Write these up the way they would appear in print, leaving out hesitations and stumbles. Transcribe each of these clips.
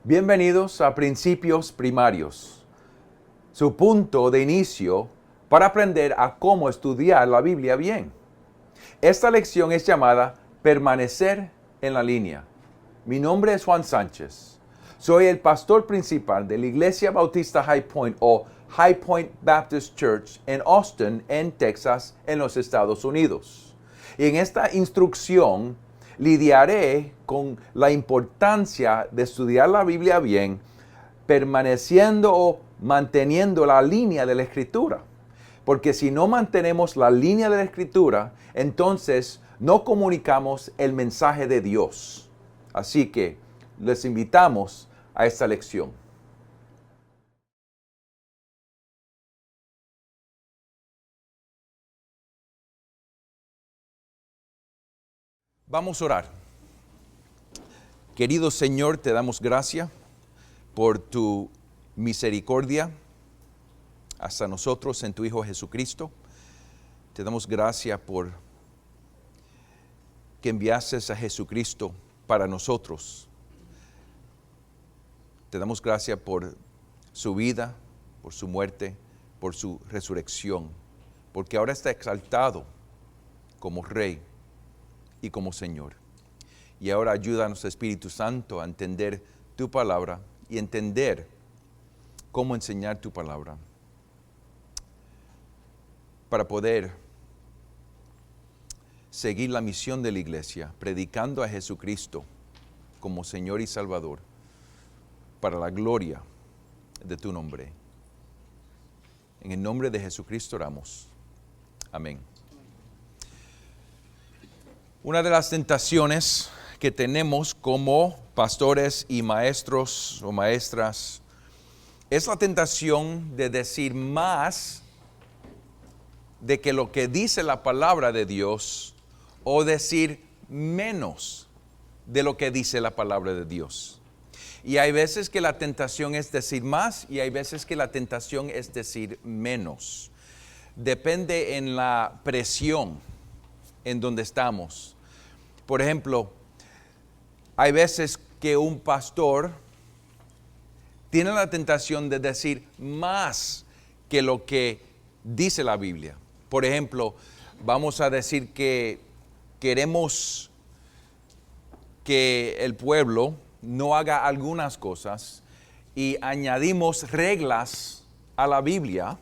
Bienvenidos a Principios Primarios, su punto de inicio para aprender a cómo estudiar la Biblia bien. Esta lección es llamada Permanecer en la línea. Mi nombre es Juan Sánchez. Soy el pastor principal de la Iglesia Bautista High Point o High Point Baptist Church en Austin, en Texas, en los Estados Unidos. Y en esta instrucción lidiaré con la importancia de estudiar la Biblia bien, permaneciendo o manteniendo la línea de la Escritura. Porque si no mantenemos la línea de la Escritura, entonces no comunicamos el mensaje de Dios. Así que les invitamos a esta lección. Vamos a orar. Querido Señor, te damos gracias por tu misericordia hasta nosotros en tu Hijo Jesucristo. Te damos gracias por que enviaste a Jesucristo para nosotros. Te damos gracias por su vida, por su muerte, por su resurrección, porque ahora está exaltado como Rey y como Señor. Y ahora ayúdanos, Espíritu Santo, a entender tu palabra y entender cómo enseñar tu palabra para poder seguir la misión de la iglesia, predicando a Jesucristo como Señor y Salvador para la gloria de tu nombre. En el nombre de Jesucristo oramos. Amén. Una de las tentaciones que tenemos como pastores y maestros o maestras es la tentación de decir más de que lo que dice la palabra de Dios o decir menos de lo que dice la palabra de Dios. Y hay veces que la tentación es decir más y hay veces que la tentación es decir menos. Depende en la presión en donde estamos. Por ejemplo, hay veces que un pastor tiene la tentación de decir más que lo que dice la Biblia. Por ejemplo, vamos a decir que queremos que el pueblo no haga algunas cosas y añadimos reglas a la Biblia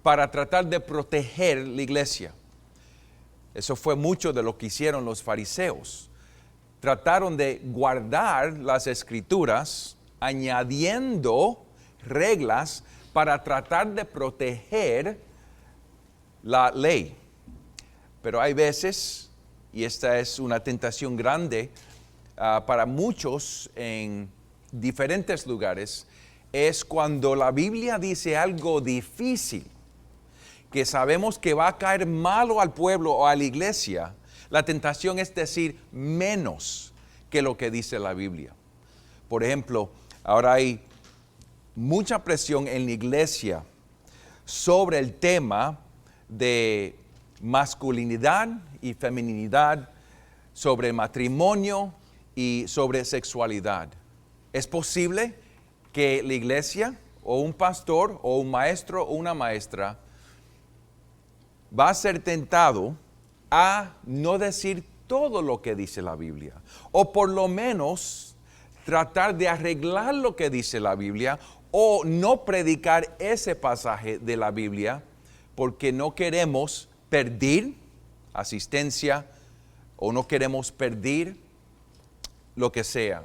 para tratar de proteger la iglesia. Eso fue mucho de lo que hicieron los fariseos. Trataron de guardar las escrituras añadiendo reglas para tratar de proteger la ley. Pero hay veces, y esta es una tentación grande para muchos en diferentes lugares, es cuando la Biblia dice algo difícil, que sabemos que va a caer malo al pueblo o a la iglesia. La tentación es decir menos que lo que dice la Biblia. Por ejemplo, ahora hay mucha presión en la iglesia sobre el tema de masculinidad y feminidad, sobre matrimonio y sobre sexualidad. ¿Es posible que la iglesia o un pastor o un maestro o una maestra va a ser tentado a no decir todo lo que dice la Biblia? O por lo menos tratar de arreglar lo que dice la Biblia o no predicar ese pasaje de la Biblia porque no queremos perder asistencia o no queremos perder lo que sea,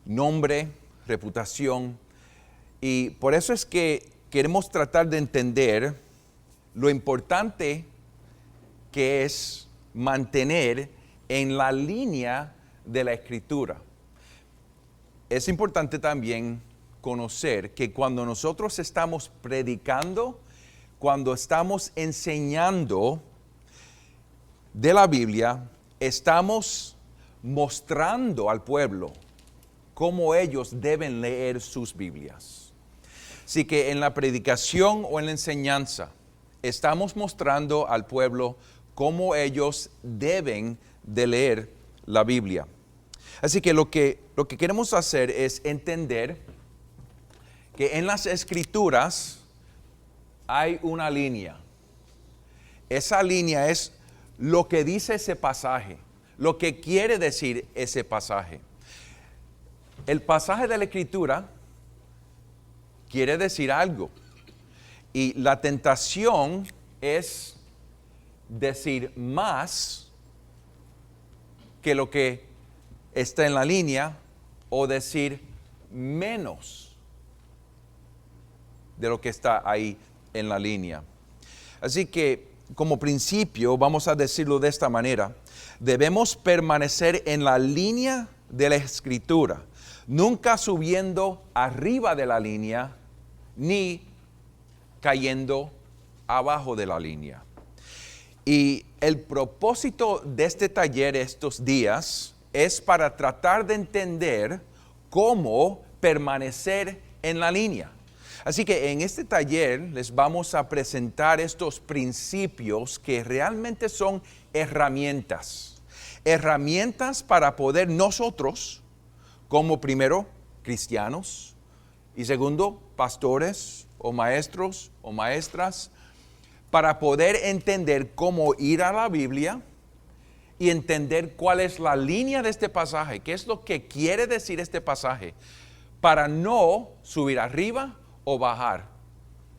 nombre, reputación. Y por eso es que queremos tratar de entender lo importante que es mantener en la línea de la Escritura. Es importante también conocer que cuando nosotros estamos predicando, cuando estamos enseñando de la Biblia, estamos mostrando al pueblo cómo ellos deben leer sus Biblias. Así que en la predicación o en la enseñanza, estamos mostrando al pueblo cómo ellos deben de leer la Biblia. Así que lo que queremos hacer es entender que en las Escrituras hay una línea. Esa línea es lo que dice ese pasaje, lo que quiere decir ese pasaje. El pasaje de la Escritura quiere decir algo. Y la tentación es decir más que lo que está en la línea o decir menos de lo que está ahí en la línea. Así que como principio, vamos a decirlo de esta manera, debemos permanecer en la línea de la Escritura, nunca subiendo arriba de la línea ni cayendo abajo de la línea. Y el propósito de este taller estos días es para tratar de entender cómo permanecer en la línea. Así que en este taller les vamos a presentar estos principios que realmente son herramientas. Herramientas para poder nosotros, como primero cristianos y segundo pastores o maestros o maestras, para poder entender cómo ir a la Biblia y entender cuál es la línea de este pasaje, qué es lo que quiere decir este pasaje, para no subir arriba o bajar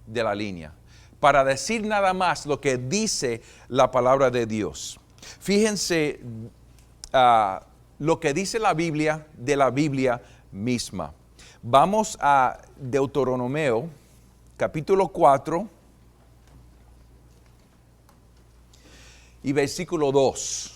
de la línea, para decir nada más lo que dice la palabra de Dios. Fíjense lo que dice la Biblia de la Biblia misma. Vamos a Deuteronomio, capítulo 4 y versículo 2.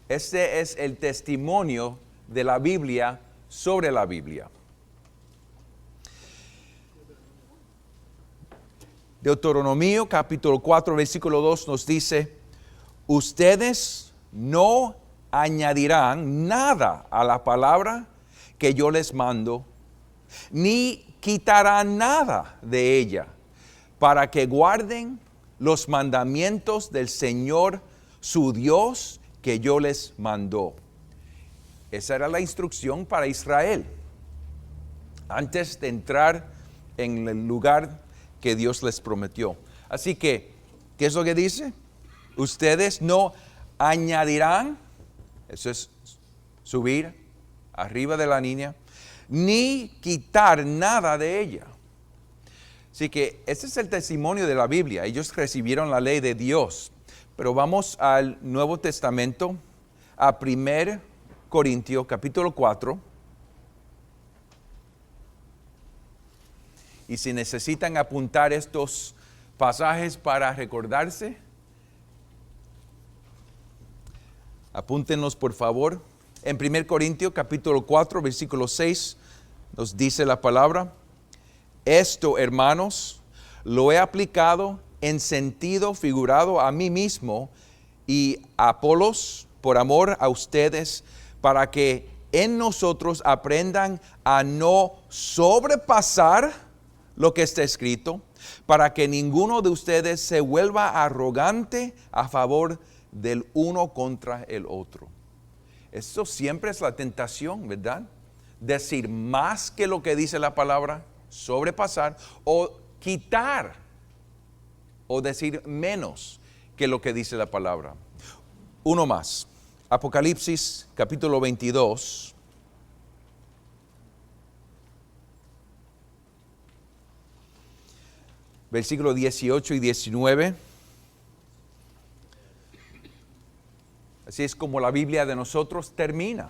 Este es el testimonio de la Biblia sobre la Biblia. Deuteronomio capítulo 4 versículo 2 nos dice: ustedes no añadirán nada a la palabra que yo les mando, ni quitarán nada de ella, para que guarden los mandamientos del Señor su Dios que yo les mandó. Esa era la instrucción para Israel antes de entrar en el lugar que Dios les prometió. Así que, ¿qué es lo que dice? Ustedes no añadirán, eso es subir arriba de la línea, ni quitar nada de ella. Así que ese es el testimonio de la Biblia. Ellos recibieron la ley de Dios. Pero vamos al Nuevo Testamento, a 1 Corintios capítulo 4. Y si necesitan apuntar estos pasajes para recordarse, apúntenlos por favor. En 1 Corintios capítulo 4, versículo 6, nos dice la palabra: esto, hermanos, lo he aplicado en sentido figurado a mí mismo y a Apolos por amor a ustedes, para que en nosotros aprendan a no sobrepasar lo que está escrito, para que ninguno de ustedes se vuelva arrogante a favor del uno contra el otro. Eso siempre es la tentación, ¿verdad? Decir más que lo que dice la palabra, sobrepasar, o quitar, o decir menos que lo que dice la palabra. Uno más. Apocalipsis capítulo 22. Versículo 18 y 19. Así es como la Biblia de nosotros termina.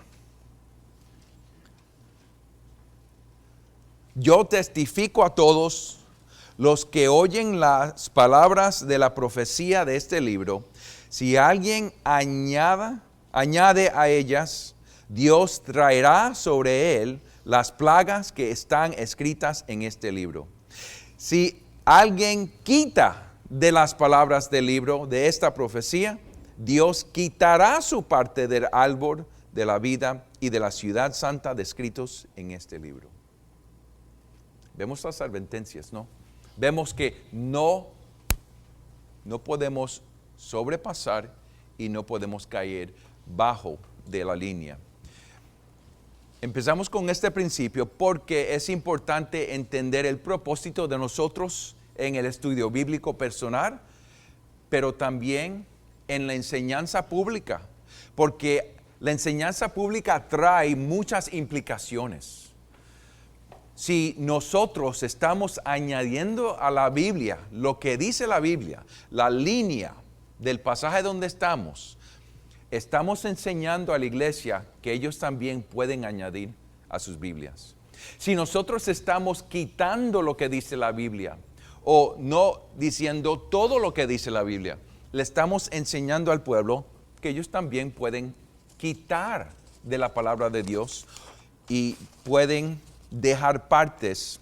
Yo testifico a todos los que oyen las palabras de la profecía de este libro. Si alguien añade a ellas, Dios traerá sobre él las plagas que están escritas en este libro. Si alguien quita de las palabras del libro de esta profecía, Dios quitará su parte del árbol de la vida y de la ciudad santa descritos en este libro. Vemos las advertencias, ¿no? Vemos que no No podemos sobrepasar y no podemos caer bajo de la línea. Empezamos con este principio porque es importante entender el propósito de nosotros en el estudio bíblico personal, pero también en la enseñanza pública, porque la enseñanza pública trae muchas implicaciones. Si nosotros estamos añadiendo a la Biblia lo que dice la Biblia, la línea del pasaje donde estamos enseñando a la iglesia que ellos también pueden añadir a sus Biblias. Si nosotros estamos quitando lo que dice la Biblia o no diciendo todo lo que dice la Biblia, le estamos enseñando al pueblo que ellos también pueden quitar de la palabra de Dios y pueden dejar partes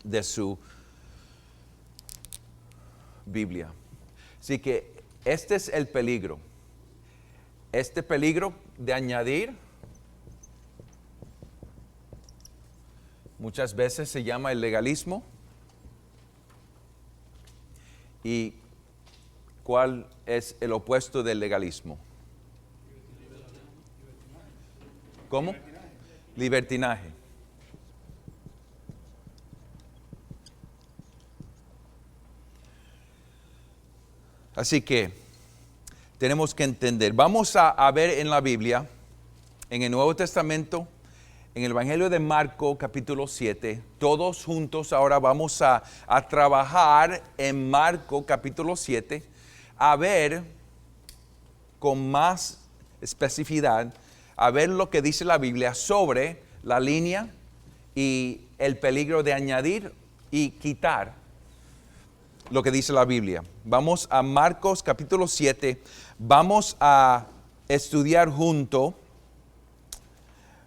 de su Biblia. Así que este es el peligro. Este peligro de añadir muchas veces se llama el legalismo. ¿Y cuál es el opuesto del legalismo? ¿Cómo? Libertinaje. Así que tenemos que entender. Vamos a ver en la Biblia, en el Nuevo Testamento, en el Evangelio de Marco, capítulo 7, todos juntos ahora vamos a trabajar en Marco, capítulo 7, a ver con más especificidad, a ver lo que dice la Biblia sobre la línea y el peligro de añadir y quitar lo que dice la Biblia. Vamos a Marcos capítulo 7, vamos a estudiar junto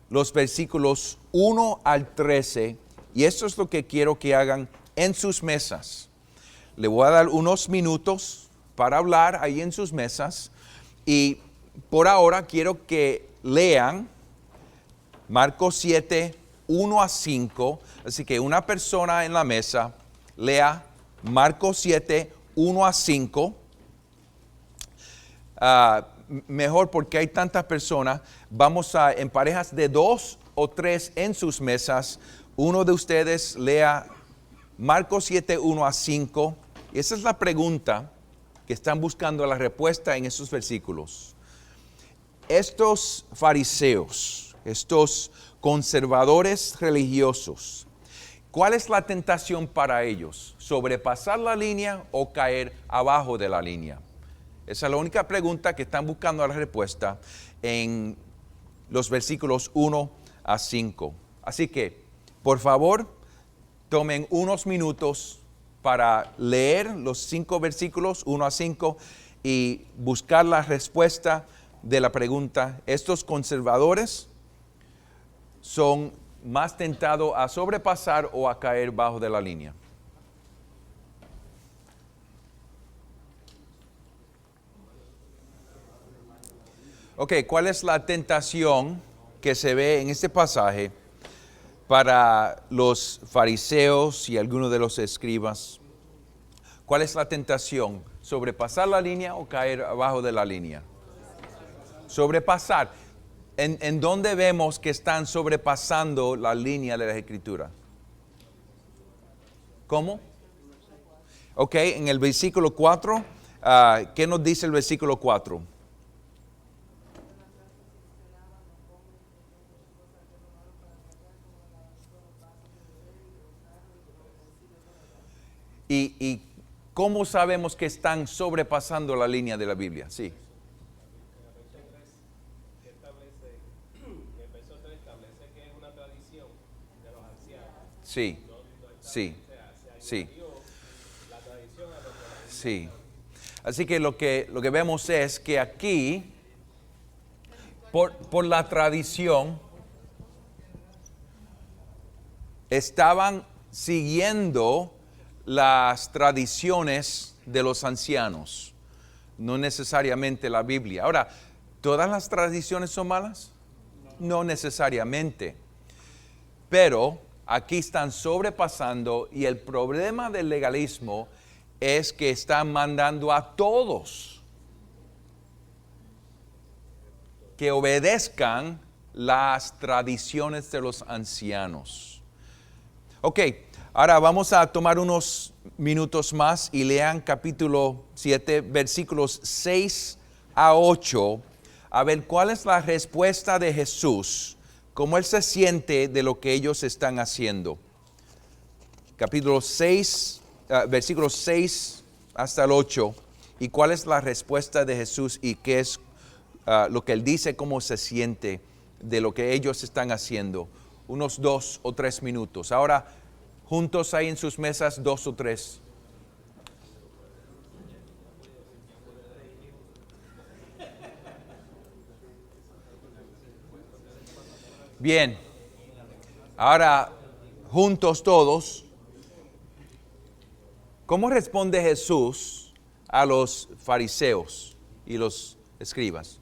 los versículos 1 al 13, y esto es lo que quiero que hagan en sus mesas. Le voy a dar unos minutos para hablar ahí en sus mesas, y por ahora quiero que lean Marcos 7, 1 a 5, así que una persona en la mesa lea Marcos 7, 1 a 5. Mejor porque hay tantas personas, vamos a en parejas de 2 o 3 en sus mesas. Uno de ustedes lea Marcos 7, 1 a 5. Y esa es la pregunta que están buscando la respuesta en esos versículos. Estos fariseos, estos conservadores religiosos, ¿cuál es la tentación para ellos? ¿Sobrepasar la línea o caer abajo de la línea? Esa es la única pregunta que están buscando la respuesta en los versículos 1 a 5. Así que, por favor, tomen unos minutos para leer los 5 versículos, 1 a 5, y buscar la respuesta de la pregunta. Estos conservadores son más tentados a sobrepasar o a caer bajo de la línea. Ok, ¿cuál es la tentación que se ve en este pasaje para los fariseos y algunos de los escribas? ¿Cuál es la tentación? ¿Sobrepasar la línea o caer abajo de la línea? Sobrepasar. ¿En dónde vemos que están sobrepasando la línea de la Escritura? ¿Cómo? Ok, en el versículo 4, ¿qué nos dice el versículo 4? ¿Y cómo sabemos que están sobrepasando la línea de la Biblia? Sí. Sí, sí, sí, sí. Así que lo que vemos es que aquí, por la tradición, estaban siguiendo las tradiciones de los ancianos, no necesariamente la Biblia. Ahora, ¿todas las tradiciones son malas? No necesariamente. Pero aquí están sobrepasando, y el problema del legalismo es que están mandando a todos que obedezcan las tradiciones de los ancianos. Ok, ahora vamos a tomar unos minutos más y lean capítulo 7, versículos 6 a 8, a ver cuál es la respuesta de Jesús, cómo Él se siente de lo que ellos están haciendo. Capítulo 6, versículos 6 hasta el 8, y cuál es la respuesta de Jesús y qué es lo que Él dice, cómo se siente de lo que ellos están haciendo. Unos 2 o 3 minutos. Ahora, juntos ahí en sus mesas, 2 o 3. Bien. Ahora, juntos todos, ¿cómo responde Jesús a los fariseos y los escribas?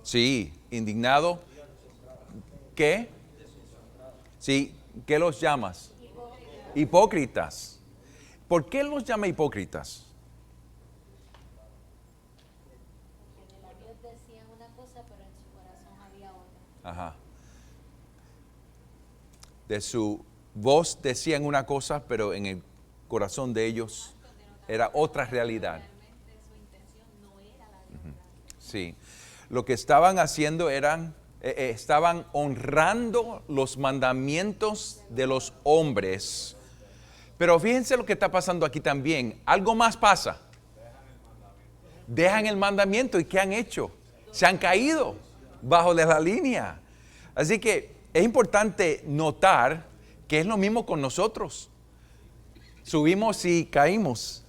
Sí, indignado. ¿Qué? Sí, ¿qué los llamas? Hipócritas. ¿Por qué los llama hipócritas? Porque de labios decían una cosa, pero en su corazón había otra. Ajá. De su voz decían una cosa, pero en el corazón de ellos era otra realidad. Realmente su intención no era la de otra. Sí. Lo que estaban haciendo estaban honrando los mandamientos de los hombres. Pero fíjense lo que está pasando aquí también. Algo más pasa. Dejan el mandamiento. ¿Y qué han hecho? Se han caído bajo de la línea. Así que es importante notar que es lo mismo con nosotros. Subimos y caímos.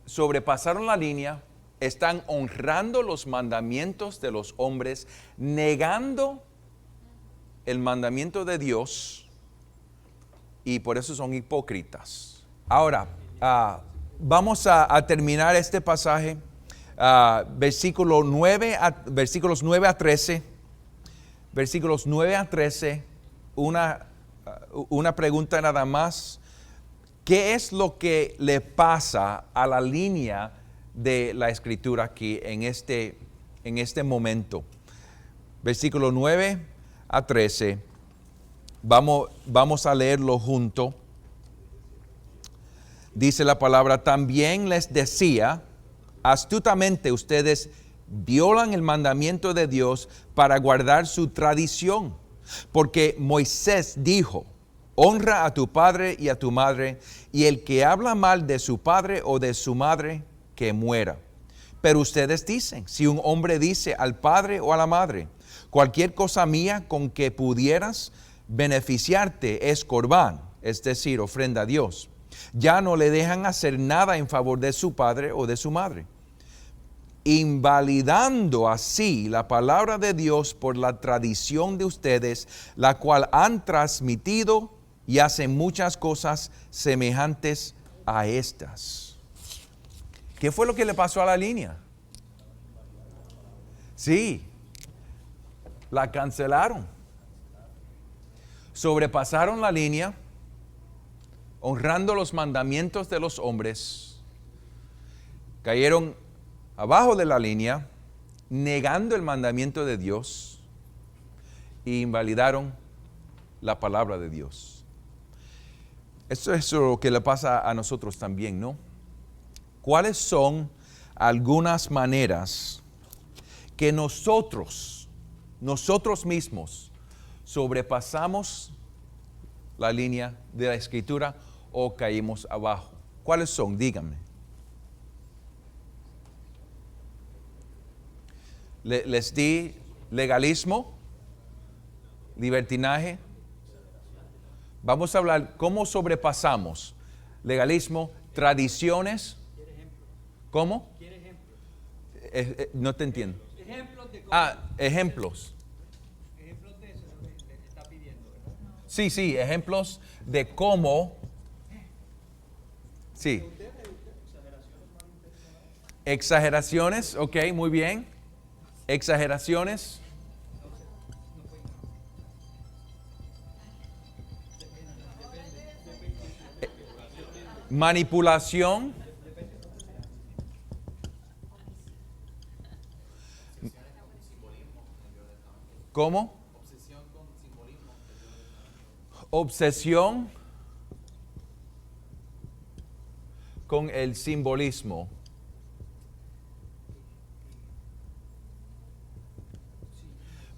Sobrepasaron la línea. Están honrando los mandamientos de los hombres, negando el mandamiento de Dios, y por eso son hipócritas. Ahora, vamos a terminar este pasaje, versículos 9 a 13. Versículos 9 a 13, una pregunta nada más. ¿Qué es lo que le pasa a la línea de la escritura aquí en este momento? Versículo 9 a 13. Vamos a leerlo junto. Dice la palabra: también les decía, astutamente ustedes violan el mandamiento de Dios para guardar su tradición. Porque Moisés dijo: honra a tu padre y a tu madre, y el que habla mal de su padre o de su madre, que muera. Pero ustedes dicen: si un hombre dice al padre o a la madre, cualquier cosa mía con que pudieras beneficiarte es corbán, es decir, ofrenda a Dios, ya no le dejan hacer nada en favor de su padre o de su madre, invalidando así la palabra de Dios por la tradición de ustedes, la cual han transmitido, y hacen muchas cosas semejantes a estas. ¿Qué fue lo que le pasó a la línea? Sí, la cancelaron. Sobrepasaron la línea, honrando los mandamientos de los hombres. Cayeron abajo de la línea, negando el mandamiento de Dios, e invalidaron la palabra de Dios. Eso es lo que le pasa a nosotros también, ¿no? ¿Cuáles son algunas maneras que nosotros mismos sobrepasamos la línea de la escritura o caímos abajo? ¿Cuáles son? Díganme. Les di legalismo, libertinaje. Vamos a hablar cómo sobrepasamos legalismo, tradiciones. ¿Cómo? No te entiendo. Ejemplos de Ejemplos. ejemplos de eso es lo que le está pidiendo, ¿verdad? Sí, ejemplos de cómo. Sí. Exageraciones, ok, muy bien. Exageraciones. manipulación, ¿cómo? Obsesión con el simbolismo.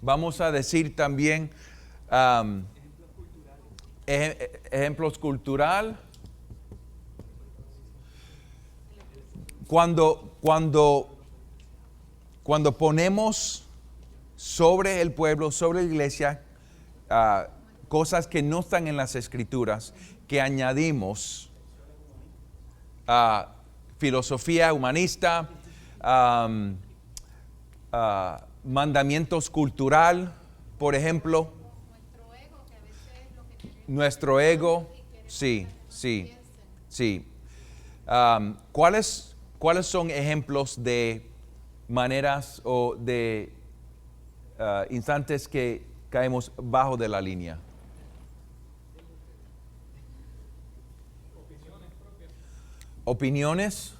Vamos a decir también ejemplos cultural. Cuando ponemos sobre el pueblo, sobre la iglesia, cosas que no están en las escrituras, que añadimos filosofía humanista, mandamientos cultural, por ejemplo. Nuestro ego, que a veces es lo que queremos. Nuestro ego, Y queremos sí, que sí, piensen. sí. ¿Cuáles son ejemplos de maneras o de instantes que caemos bajo de la línea? Opiniones.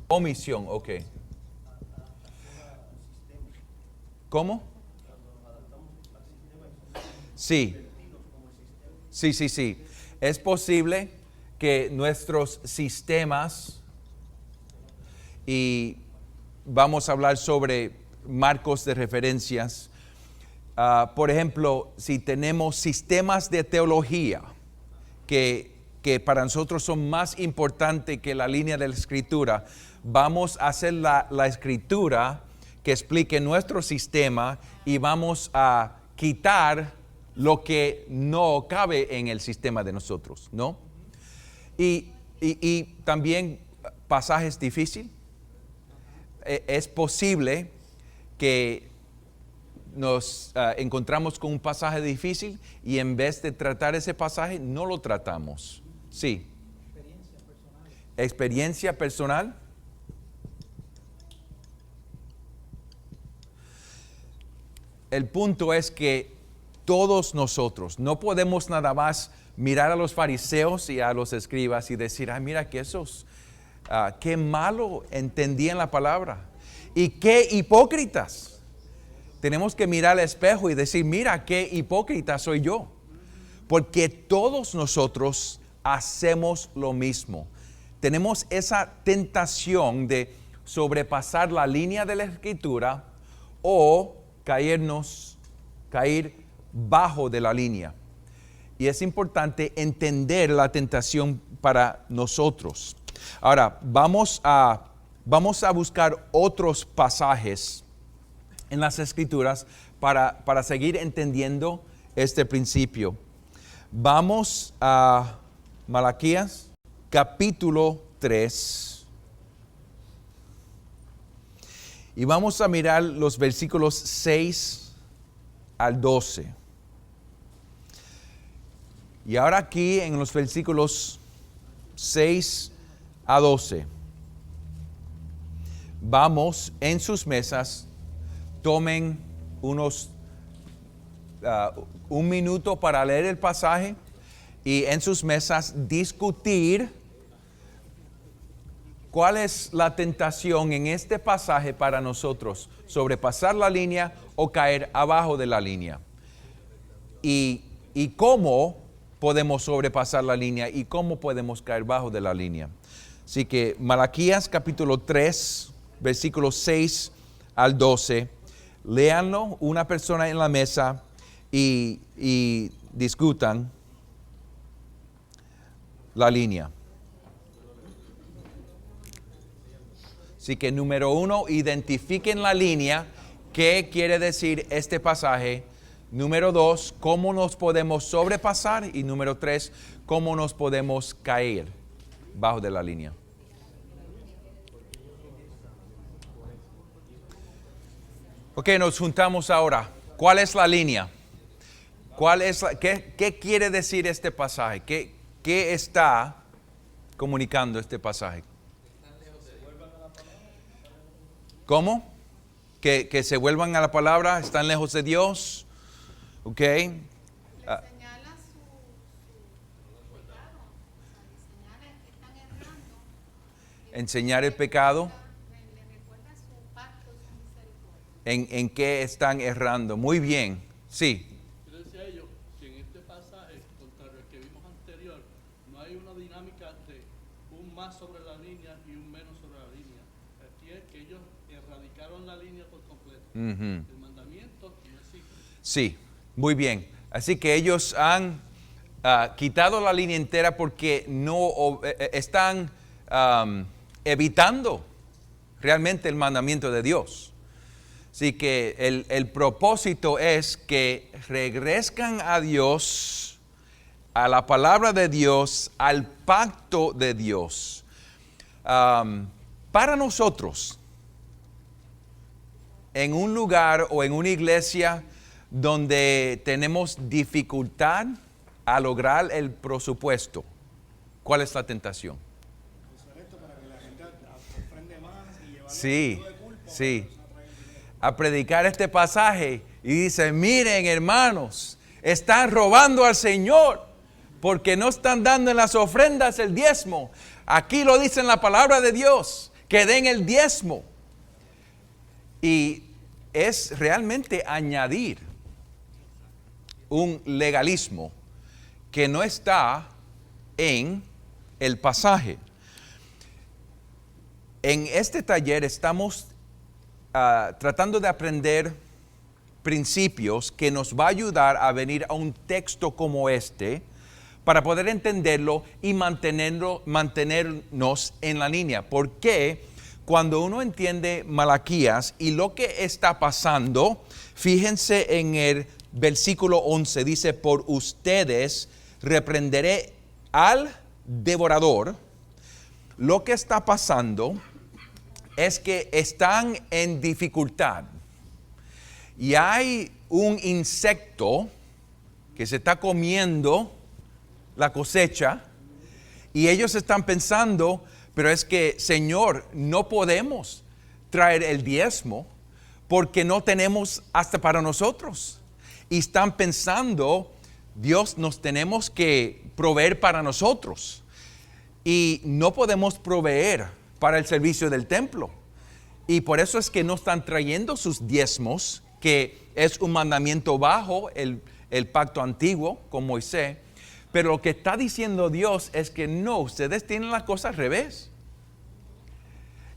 Omisión, ok. ¿Cómo? Sí. Sí. Es posible que nuestros sistemas, y vamos a hablar sobre marcos de referencias, por ejemplo, si tenemos sistemas de teología que para nosotros son más importantes que la línea de la escritura, vamos a hacer la escritura que explique nuestro sistema y vamos a quitar lo que no cabe en el sistema de nosotros, ¿no? Y también pasajes difíciles. Es posible que nos encontramos con un pasaje difícil y en vez de tratar ese pasaje, no lo tratamos. Sí. Experiencia personal. El punto es que todos nosotros no podemos nada más mirar a los fariseos y a los escribas y decir, mira que esos, qué malo entendían la palabra y qué hipócritas. Tenemos que mirar al espejo y decir, mira qué hipócrita soy yo, porque todos nosotros hacemos lo mismo. Tenemos esa tentación de sobrepasar la línea de la escritura o caer bajo de la línea. Y es importante entender la tentación para nosotros. Ahora, vamos a buscar otros pasajes en las escrituras para seguir entendiendo este principio. Vamos a Malaquías, capítulo 3. Y vamos a mirar los versículos 6 al 12. Y ahora aquí en los versículos 6 a 12, vamos en sus mesas, tomen un minuto para leer el pasaje y en sus mesas discutir cuál es la tentación en este pasaje para nosotros, sobrepasar la línea o caer abajo de la línea. Y cómo podemos sobrepasar la línea y cómo podemos caer bajo de la línea. Así que Malaquías capítulo 3, versículos 6 al 12, léanlo una persona en la mesa y discutan la línea. Así que número 1, identifiquen la línea, qué quiere decir este pasaje. Número 2, cómo nos podemos sobrepasar. Y número 3, cómo nos podemos caer bajo de la línea. Ok, nos juntamos ahora. ¿Cuál es la línea? ¿Qué quiere decir este pasaje? ¿Qué está comunicando este pasaje? ¿Cómo? Que se vuelvan a la palabra, están lejos de Dios. Ok. Señala su pecado. Enseñar el pecado. En qué están errando. Muy bien. Sí. Yo decía a ellos que en este pasaje, contrario al que vimos anterior, no hay una dinámica de un más sobre la línea y un menos sobre la línea. Aquí es que ellos erradicaron la línea por completo. El mandamiento no existe. Sí, muy bien. Así que ellos han quitado la línea entera porque no están evitando realmente el mandamiento de Dios. Así que el propósito es que regresen a Dios, a la palabra de Dios, al pacto de Dios. Para nosotros, en un lugar o en una iglesia donde tenemos dificultad a lograr el presupuesto, ¿cuál es la tentación? Sí, sí. A predicar este pasaje y dice, miren hermanos, están robando al Señor porque no están dando en las ofrendas el diezmo. Aquí lo dice en la palabra de Dios, que den el diezmo. Y es realmente añadir un legalismo que no está en el pasaje. En este taller estamos tratando de aprender principios que nos va a ayudar a venir a un texto como este para poder entenderlo y mantenernos en la línea. Porque cuando uno entiende Malaquías y lo que está pasando, fíjense en el versículo 11, dice, por ustedes reprenderé al devorador. Lo que está pasando es que están en dificultad y hay un insecto que se está comiendo la cosecha y ellos están pensando, pero es que Señor, no podemos traer el diezmo porque no tenemos hasta para nosotros. Y están pensando, Dios, nos tenemos que proveer para nosotros y no podemos proveer para el servicio del templo. Y por eso es que no están trayendo sus diezmos, que es un mandamiento bajo el pacto antiguo con Moisés. Pero lo que está diciendo Dios es que no, ustedes tienen la cosa al revés.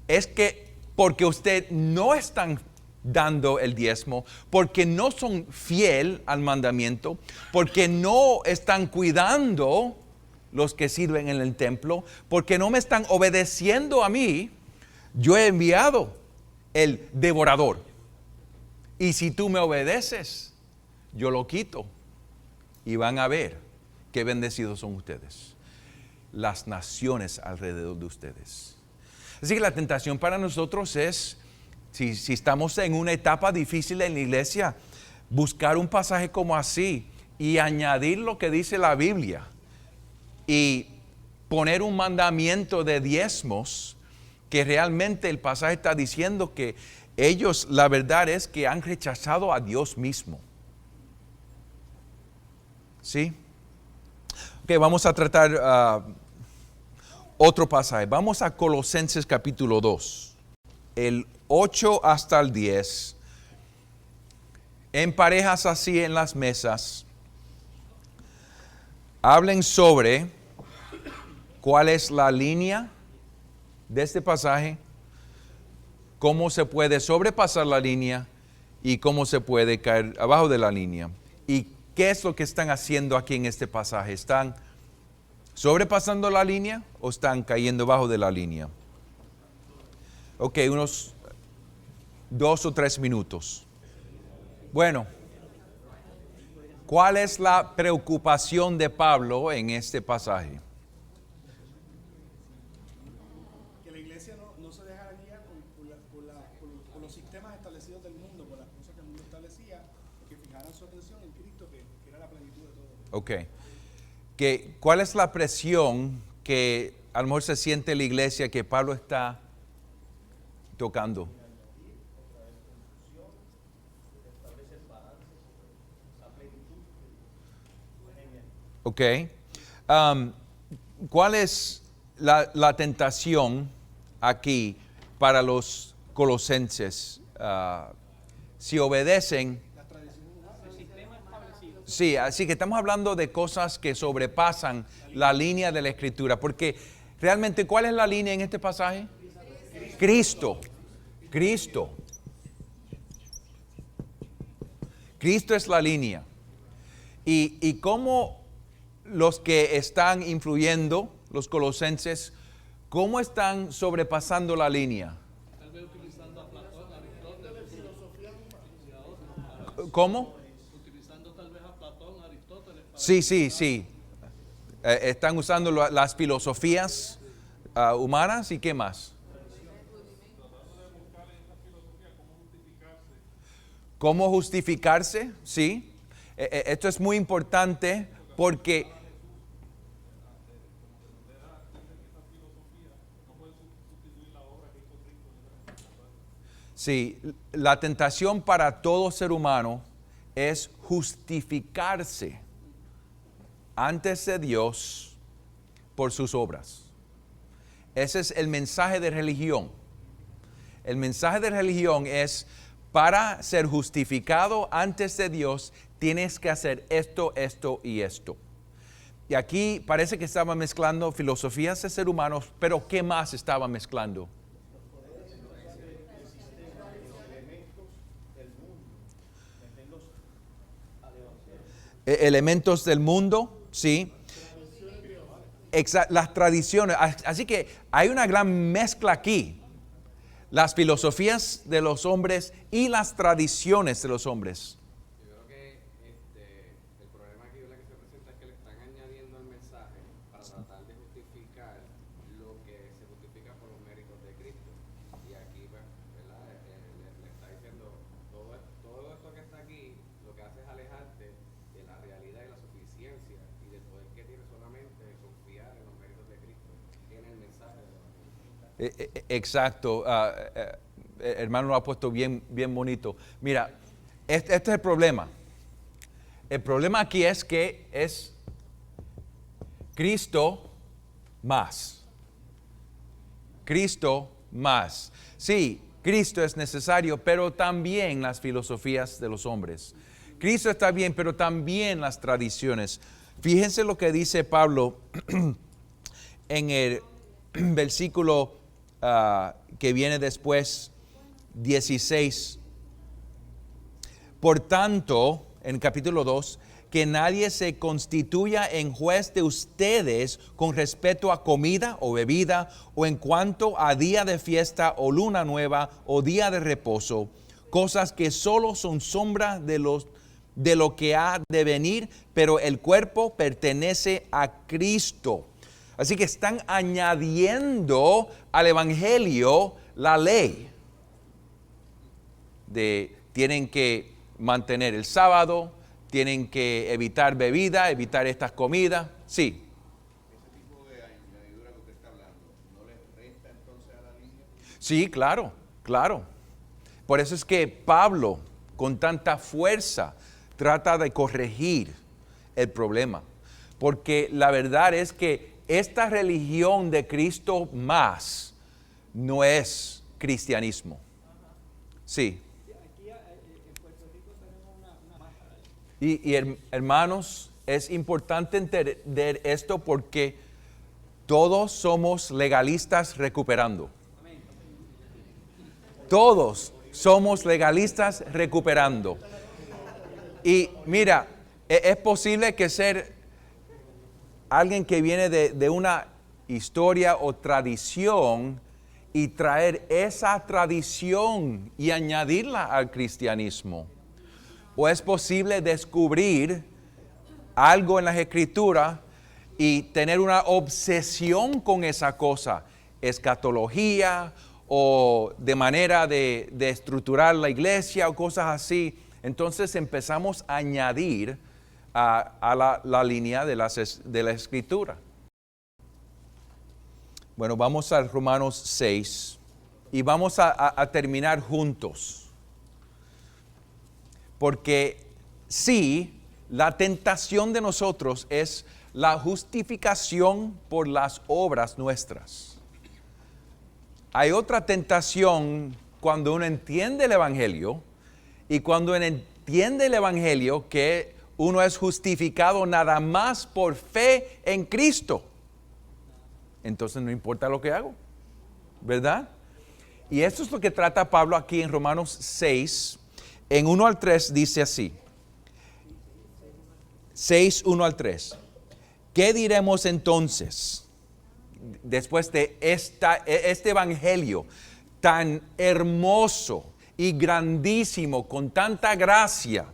Es que porque ustedes no están dando el diezmo, porque no son fiel al mandamiento, porque no están cuidando los que sirven en el templo, porque no me están obedeciendo a mí, yo he enviado el devorador. Y si tú me obedeces, yo lo quito. Y van a ver qué bendecidos son ustedes, las naciones alrededor de ustedes. Así que la tentación para nosotros es, si estamos en una etapa difícil en la iglesia, buscar un pasaje como así y añadir lo que dice la Biblia. Y poner un mandamiento de diezmos que realmente el pasaje está diciendo que ellos, la verdad es que han rechazado a Dios mismo. ¿Sí? Ok, vamos a tratar otro pasaje. Vamos a Colosenses capítulo 2, el 8 hasta el 10. En parejas así en las mesas, hablen sobre cuál es la línea de este pasaje, cómo se puede sobrepasar la línea y cómo se puede caer abajo de la línea. ¿Y qué es lo que están haciendo aquí en este pasaje? ¿Están sobrepasando la línea o están cayendo abajo de la línea? Ok, unos 2 o 3 minutos. Bueno, ¿cuál es la preocupación de Pablo en este pasaje? Que la iglesia no se dejara guiar por los sistemas establecidos del mundo, por las cosas que el mundo establecía, que fijaran su atención en Cristo, que era la plenitud de todo. Ok. ¿Cuál es la presión que a lo mejor se siente la iglesia que Pablo está tocando? Ok. ¿Cuál es la tentación aquí para los colosenses. Si obedecen. Sí, así que estamos hablando de cosas que sobrepasan la línea de la Escritura. Porque realmente, ¿cuál es la línea en este pasaje? Cristo. Cristo. Cristo es la línea. Y cómo los que están influyendo, los colosenses, ¿cómo están sobrepasando la línea? Tal vez utilizando a Platón, Aristóteles. ¿Cómo? Utilizando tal vez a Platón, Aristóteles. Sí. Están usando las filosofías humanas y qué más. ¿Cómo justificarse? Sí. Esto es muy importante porque sí, la tentación para todo ser humano es justificarse antes de Dios por sus obras. Ese es el mensaje de religión. El mensaje de religión es: para ser justificado antes de Dios, tienes que hacer esto, esto y esto. Y aquí parece que estaba mezclando filosofías de ser humanos, pero ¿qué más estaba mezclando? Elementos del mundo, sí. Las tradiciones. Así que hay una gran mezcla aquí. Las filosofías de los hombres y las tradiciones de los hombres. Yo creo que el problema aquí que se presenta es que le están añadiendo al mensaje para tratar de justificar lo que se justifica por los méritos de Cristo. Y aquí, pues, ¿verdad? Le está diciendo todo esto que está aquí, lo que hace es alejarte de la realidad y la suficiencia y del poder que tiene solamente confiar en los méritos de Cristo, en el mensaje de la Exacto. Hermano lo ha puesto bien bonito. Mira, este es el problema. El problema aquí es que es Cristo más. Cristo más. Sí, Cristo es necesario, pero también las filosofías de los hombres. Cristo está bien, pero también las tradiciones. Fíjense lo que dice Pablo en el versículo que viene después, 16. Por tanto, en capítulo 2, que nadie se constituya en juez de ustedes con respecto a comida o bebida, o en cuanto a día de fiesta o luna nueva o día de reposo, cosas que solo son sombra de lo que ha de venir, pero el cuerpo pertenece a Cristo. Así que están añadiendo al evangelio la ley de tienen que mantener el sábado, tienen que evitar bebida, evitar estas comidas. Sí. Ese tipo de añadidura que usted está hablando, ¿no le resta entonces a la línea? Sí, claro. Por eso es que Pablo, con tanta fuerza, trata de corregir el problema. Porque la verdad es que esta religión de Cristo más no es cristianismo. Sí. Aquí en Puerto Rico tenemos una máscara. Y hermanos, es importante entender esto porque todos somos legalistas recuperando. Todos somos legalistas recuperando. Y mira, es posible que ser alguien que viene de una historia o tradición y traer esa tradición y añadirla al cristianismo. O es posible descubrir algo en las Escrituras y tener una obsesión con esa cosa, escatología o de manera de estructurar la iglesia o cosas así. Entonces empezamos a añadir a la línea de la Escritura. Bueno, vamos a Romanos 6 y vamos a terminar juntos. Porque sí, la tentación de nosotros es la justificación por las obras nuestras. hay otra tentación cuando uno entiende el Evangelio y cuando uno entiende el Evangelio que uno es justificado nada más por fe en Cristo. Entonces no importa lo que hago, ¿verdad? Y esto es lo que trata Pablo aquí en Romanos 6, en 1 al 3 dice así. 6, 1 al 3. ¿Qué diremos entonces después de este evangelio tan hermoso y grandísimo, con tanta gracia,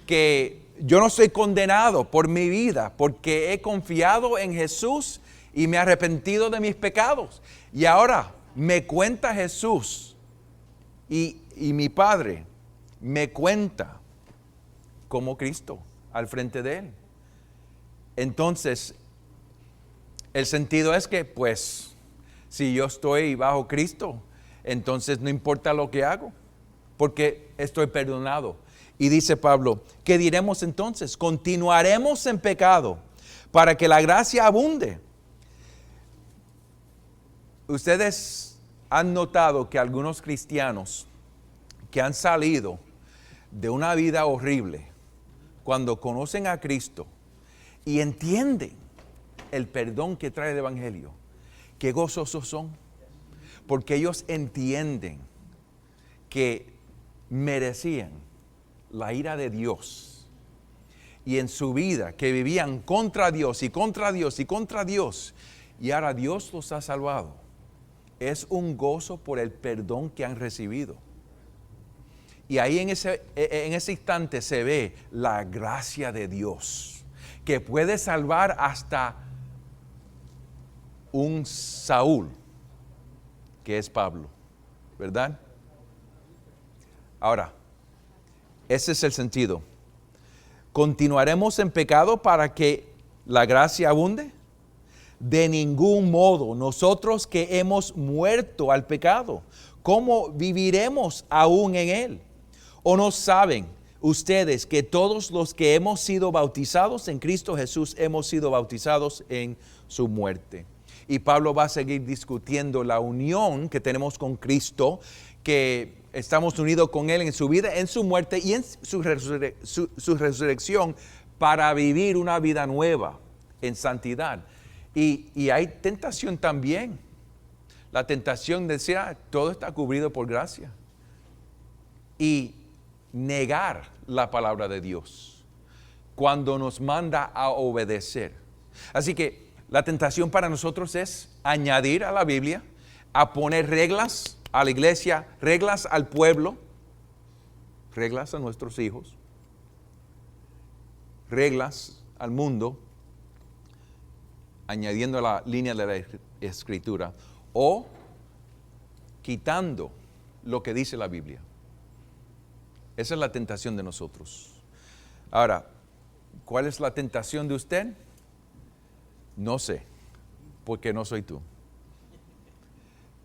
que yo no soy condenado por mi vida porque he confiado en Jesús y me he arrepentido de mis pecados? Y ahora me cuenta Jesús y mi Padre me cuenta como Cristo al frente de Él. Entonces, el sentido es que, pues, si yo estoy bajo Cristo, entonces no importa lo que hago, porque estoy perdonado. Y dice Pablo, ¿qué diremos entonces? ¿Continuaremos en pecado para que la gracia abunde? Ustedes han notado que algunos cristianos que han salido de una vida horrible, cuando conocen a Cristo y entienden el perdón que trae el Evangelio, qué gozosos son, porque ellos entienden que merecían la ira de Dios, y en su vida que vivían contra Dios y contra Dios y contra Dios, y ahora Dios los ha salvado. Es un gozo por el perdón que han recibido. Y ahí en ese instante se ve la gracia de Dios, que puede salvar hasta un Saúl, que es Pablo, ¿verdad? Ahora, ese es el sentido. ¿Continuaremos en pecado para que la gracia abunde? De ningún modo. Nosotros que hemos muerto al pecado, ¿cómo viviremos aún en él? ¿O no saben ustedes que todos los que hemos sido bautizados en Cristo Jesús hemos sido bautizados en su muerte? Y Pablo va a seguir discutiendo la unión que tenemos con Cristo, que estamos unidos con Él en su vida, en su muerte y en su resurrección, para vivir una vida nueva en santidad. Y hay tentación también. La tentación de decir, todo está cubrido por gracia. Y negar la palabra de Dios cuando nos manda a obedecer. Así que la tentación para nosotros es añadir a la Biblia, a poner reglas a la iglesia, reglas al pueblo, reglas a nuestros hijos, reglas al mundo, añadiendo a la línea de la Escritura, o quitando lo que dice la Biblia. Esa es la tentación de nosotros. Ahora, ¿cuál es la tentación de usted? No sé, porque no soy tú.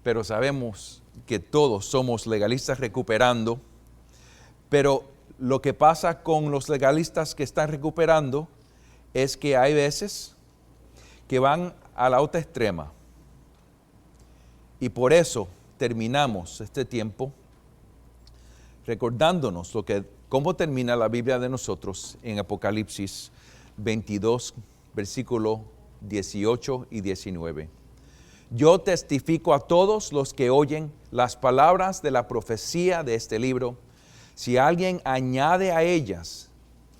Pero sabemos que todos somos legalistas recuperando, pero lo que pasa con los legalistas que están recuperando es que hay veces que van a la otra extrema. Y por eso terminamos este tiempo recordándonos cómo termina la Biblia de nosotros en Apocalipsis 22, versículo 18 y 19. Yo testifico a todos los que oyen las palabras de la profecía de este libro. Si alguien añade a ellas,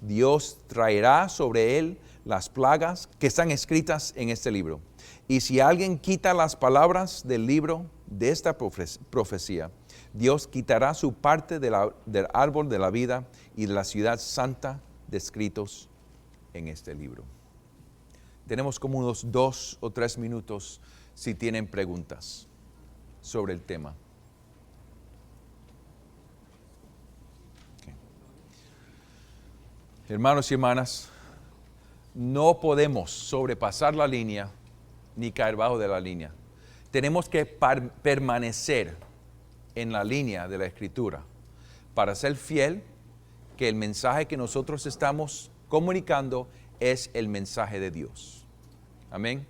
Dios traerá sobre él las plagas que están escritas en este libro. Y si alguien quita las palabras del libro de esta profecía, Dios quitará su parte del árbol de la vida y de la ciudad santa descritos en este libro. Tenemos como unos 2 o 3 minutos si tienen preguntas sobre el tema. Okay. Hermanos y hermanas, no podemos sobrepasar la línea ni caer bajo de la línea. Tenemos que permanecer en la línea de la Escritura para ser fiel que el mensaje que nosotros estamos comunicando es el mensaje de Dios. Amén.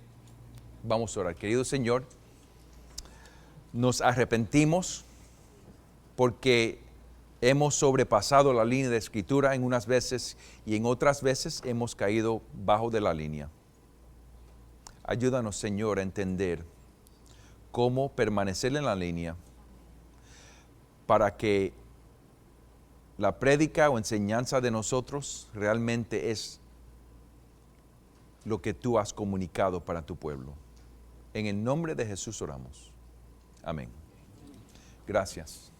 Vamos a orar. Querido Señor, Nos arrepentimos porque hemos sobrepasado la línea de escritura en unas veces y en otras veces hemos caído bajo de la línea. Ayúdanos, Señor, a entender cómo permanecer en la línea para que la prédica o enseñanza de nosotros realmente es lo que tú has comunicado para tu pueblo. En el nombre de Jesús oramos. Amén. Gracias.